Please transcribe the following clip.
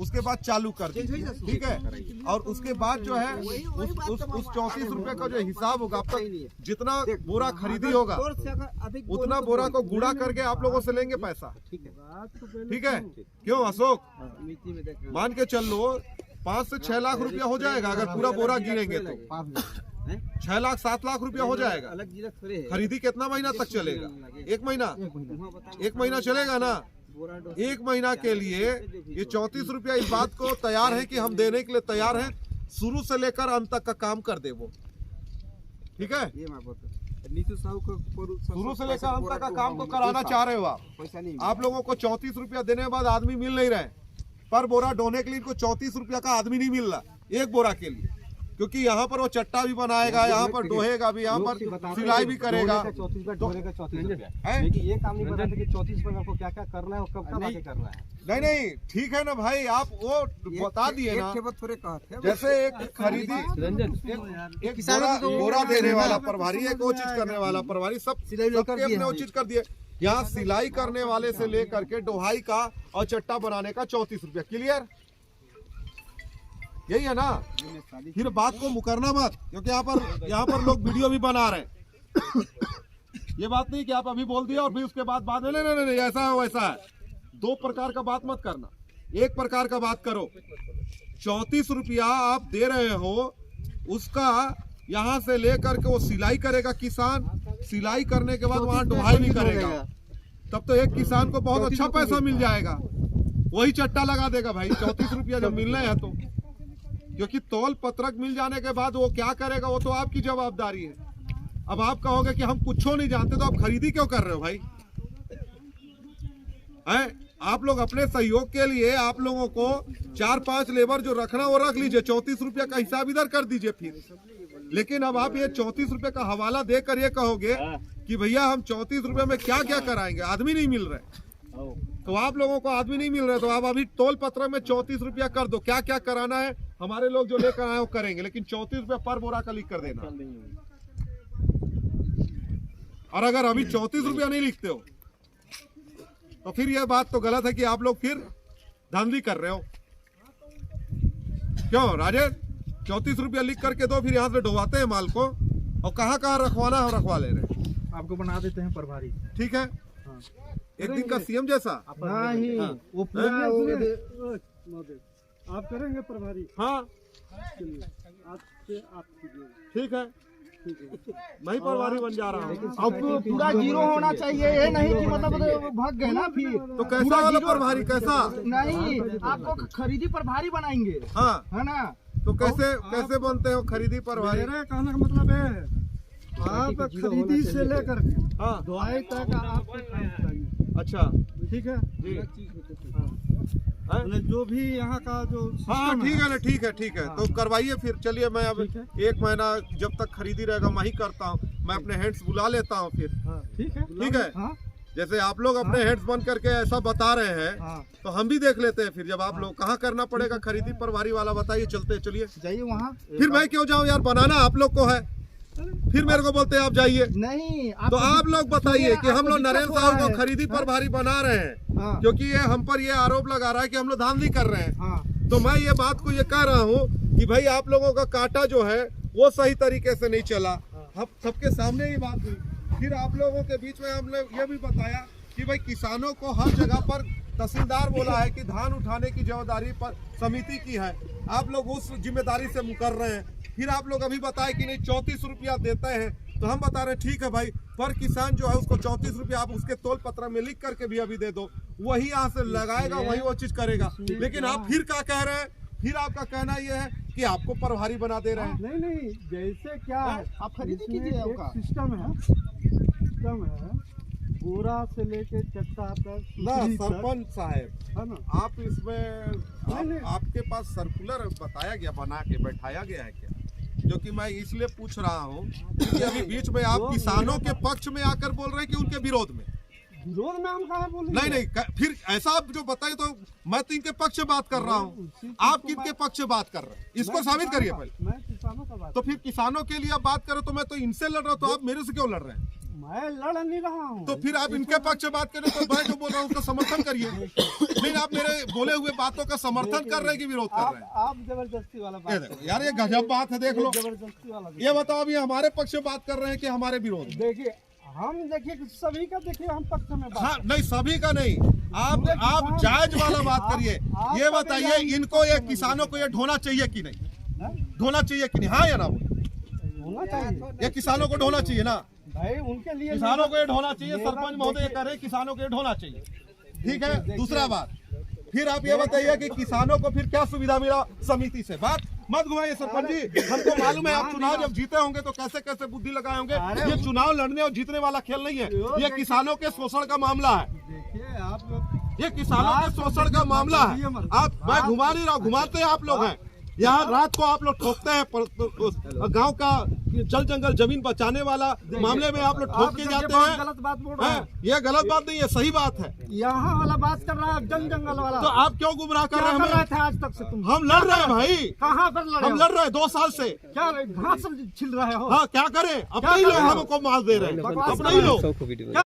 उसके बाद चालू कर दीजिए, ठीक है। और उसके बाद जो है उस 34 रुपए का जो हिसाब होगा, अब तक जितना बोरा खरीदी होगा उतना बोरा को गुड़ा करके आप लोगों से लेंगे पैसा, ठीक है। क्यों अशोक, मान के चल लो 5 से 6 लाख रुपया हो जाएगा अगर पूरा बोरा गिरेंगे तो 6 लाख 7 लाख रुपया हो जाएगा। खरीदी कितना महीना तक चलेगा? 1 महीना, 1 महीना चलेगा ना। 1 महीना के लिए ये 34 रुपया इस बात को तैयार है कि हम देने के लिए तैयार हैं, शुरू से लेकर अंत तक का काम कर दे वो, ठीक है। शुरू से लेकर अंत तक का काम तो कराना चाह रहे हो आप लोगों को 34 रुपया देने के बाद आदमी मिल नहीं रहे, पर बोरा ढोने के लिए इनको 34 रुपया का आदमी नहीं मिल रहा एक बोरा के लिए, क्योंकि यहाँ पर वो चट्टा भी बनाएगा, यहाँ पर ढोएगा भी, यहाँ पर सिलाई भी करेगा। 34 ये काम नहीं बताते कि 34 पर आपको क्या क्या करना है और कब कब आके करना है। नहीं ठीक है ना भाई, आप वो बता दिए ना। जैसे एक खरीदी, एक बोरा देने वाला प्रभारी, एक वो चीज करने वाला प्रभारी, सबके अपने वो चीज कर दिए। यहाँ सिलाई करने वाले से लेकर के ढोहाई का और चट्टा बनाने का 34 रुपया, क्लियर, यही है ना। फिर बात को मुकरना मत, क्योंकि यहाँ पर लोग वीडियो भी बना रहे हैं। ये बात नहीं कि आप अभी बोल दिया और फिर उसके बाद नहीं ऐसा है वैसा है। 2 प्रकार का बात मत करना, एक प्रकार का बात करो। 34 रुपया आप दे रहे हो, उसका यहाँ से लेकर के वो सिलाई करेगा किसान, सिलाई करने के बाद वहाँ ढुलाई भी करेगा, तब तो एक किसान को बहुत अच्छा पैसा मिल जाएगा। वही चट्टा लगा देगा भाई 34 रुपया जब मिल रहे हैं तो, क्योंकि तौल पत्रक मिल जाने के बाद वो क्या करेगा वो तो आपकी जवाबदारी है। अब आप कहोगे कि हम कुछ नहीं जानते, तो आप खरीदी क्यों कर रहे हो भाई? आप लोग अपने सहयोग के लिए आप लोगों को 4-5 लेबर जो रखना वो रख लीजिए, 34 रुपया का हिसाब इधर कर दीजिए फिर। लेकिन अब आप ये 34 रुपये का हवाला देकर ये कहोगे कि भैया हम 34 रुपये में क्या क्या कराएंगे, आदमी नहीं मिल रहे, तो आप लोगों को आदमी नहीं मिल रहे, तो आप अभी तोल पत्र में 34 रुपया कर दो, क्या क्या कराना है हमारे लोग जो लेकर आए वो करेंगे, लेकिन 34 रुपया पर बोरा का लिख कर देना। और अगर अभी 34 रुपया नहीं लिखते हो तो फिर यह बात तो गलत है कि आप लोग फिर धांधली कर रहे हो। क्यों राजेश, 34 रुपया लिख करके दो, फिर यहाँ से ढोवाते हैं माल को, और कहाँ कहाँ रखवाना है रखवा ले रहे, आपको बना देते हैं प्रभारी, ठीक है। हाँ। एक दिन का सीएम जैसा नहीं, हाँ। वो आप करेंगे प्रभारी, हाँ ठीक है, मैं प्रभारी बन जा रहा हूँ। अब पूरा 0 होना चाहिए, ये नहीं कि मतलब भाग गए ना फिर तो कैसा वाला प्रभारी, कैसा नहीं, आपको खरीदी प्रभारी बनाएंगे, हाँ है ना। तो कैसे बनते हो खरीदी प्रभारी? मेरा कहने का मतलब है आप खरीदी से लेकर हाँ ढुलाई तक आपको चाहिए। अच्छा ठीक है जी, जो भी यहाँ का जो हाँ ठीक है ना, ठीक है तो करवाइए फिर। चलिए मैं अब 1 महीना जब तक खरीदी रहेगा मैं ही करता हूँ, मैं अपने हेड्स बुला लेता हूँ फिर, ठीक है। हाँ? जैसे आप लोग अपने हेड्स बन करके ऐसा बता रहे हैं, हाँ। तो हम भी देख लेते हैं फिर। जब आप लोग कहाँ करना पड़ेगा खरीदी प्रभारी वाला बताइए, चलते चलिए जाइए वहाँ। फिर मैं क्यों जाऊँ यार, बनाना आप लोग को है, फिर मेरे को बोलते हैं आप जाइए। नहीं तो आप लोग बताइए कि हम लोग नरेंद्र साहब को खरीदी प्रभारी बना रहे हैं, हाँ। क्योंकि ये हम पर ये आरोप लगा रहा है कि हम लोग धांधली कर रहे हैं, हाँ। तो मैं ये बात को ये कह रहा हूँ कि भाई आप लोगों का काटा जो है वो सही तरीके से नहीं चला, हम सबके सामने ही बात हुई। फिर आप लोगों के बीच में हमने ये भी बताया कि भाई किसानों को हर जगह पर तहसीलदार बोला है कि धान उठाने की जिम्मेदारी पर समिति की है, आप लोग उस जिम्मेदारी से मुकर रहे हैं। फिर आप लोग अभी बताए कि नहीं 34 रुपया देते हैं, तो हम बता रहे हैं ठीक है भाई, पर किसान जो है उसको 34 रुपया आप उसके तोल पत्र में लिख करके भी अभी दे दो, वही यहाँ से लगाएगा, वही वो चीज करेगा। लेकिन आप फिर क्या कह रहे हैं, फिर आपका कहना यह है कि आपको प्रभारी बना दे रहे हैं। नहीं, जैसे क्या है आप खरीदी कीजिए, सिस्टम है पूरा से लेके चट्टा तक ना सरपंच साहब है ना। आप इसमें आपके पास सर्कुलर बताया गया, बना के बैठाया गया है क्या? जो कि मैं इसलिए पूछ रहा हूँ कि अभी बीच में आप किसानों के पक्ष में आकर बोल रहे हैं कि उनके विरोध में हम कहाँ बोले? नहीं, फिर ऐसा आप जो बताइए, तो मैं तो इनके पक्ष बात कर रहा हूँ, आप किनके पक्ष बात कर रहे हैं, इसको साबित करिए पहले। मैं किसानों का बात, तो फिर किसानों के लिए आप बात करें तो मैं तो इनसे लड़ रहा हूँ, तो आप मेरे से क्यों लड़ रहे हैं? मैं लड़ नहीं रहा हूँ। तो फिर आप इनके पक्ष में बात करें तो मैं जो बोल रहा हूँ उसका समर्थन करिए। नहीं, आप मेरे बोले हुए बातों का समर्थन कर रहे हैं कि विरोध कर रहे हैं? आप जबरदस्ती वाला ये बात देखो यार, ये गजब बात है, देख लो। जबरदस्ती वाला ये बताओ, अभी हमारे पक्ष में बात कर रहे हैं कि हमारे विरोध में? देखिए, हम देखिए सभी का देखिए, हम पक्ष में बात हाँ, नहीं सभी का नहीं, आप जायज वाला बात करिए। ये बताइए, इनको ये किसानों को ये ढोना चाहिए कि नहीं? ढोना चाहिए कि नहीं? हाँ या ना? होना चाहिए, ये किसानों को ढोना चाहिए ना? भाई उनके लिए किसानों को ये ढोना चाहिए। सरपंच महोदय कह रहे हैं किसानों को ये ढोना चाहिए, ठीक है। दूसरा बात, फिर आप ये बताइए कि किसानों को फिर क्या सुविधा मिला समिति से? बात मत घुमाइए सरपंच जी, हमको मालूम है आप चुनाव जब जीते होंगे तो कैसे कैसे बुद्धि लगाए होंगे। ये चुनाव लड़ने और जीतने वाला खेल नहीं है, ये किसानों के शोषण का मामला है। देखिए आप, ये किसानों के शोषण का मामला है। आप, मैं घुमा नहीं रहा हूँ, घुमाते हैं आप लोग हैं। यहाँ रात को आप लोग ठोकते हैं, गांव का जल जंगल जमीन बचाने वाला मामले में आप लोग ठोक के जाते हैं। गलत बात बोल रहे हैं। ये गलत बात नहीं है, सही बात है। यहाँ वाला बात कर रहा है, जन जंगल वाला। तो आप क्यों गुमराह कर क्या रहे कर रहे हैं? थे आज तक से तुम? हम लड़ रहे हैं भाई, कहाँ पर लड़े हम हो? लड़ रहे हैं 2 साल से। क्या घास छिल रहे हो? हाँ, क्या करें? अपने ही लोग हमको मार दे रहे हैं, अपने ही लोग।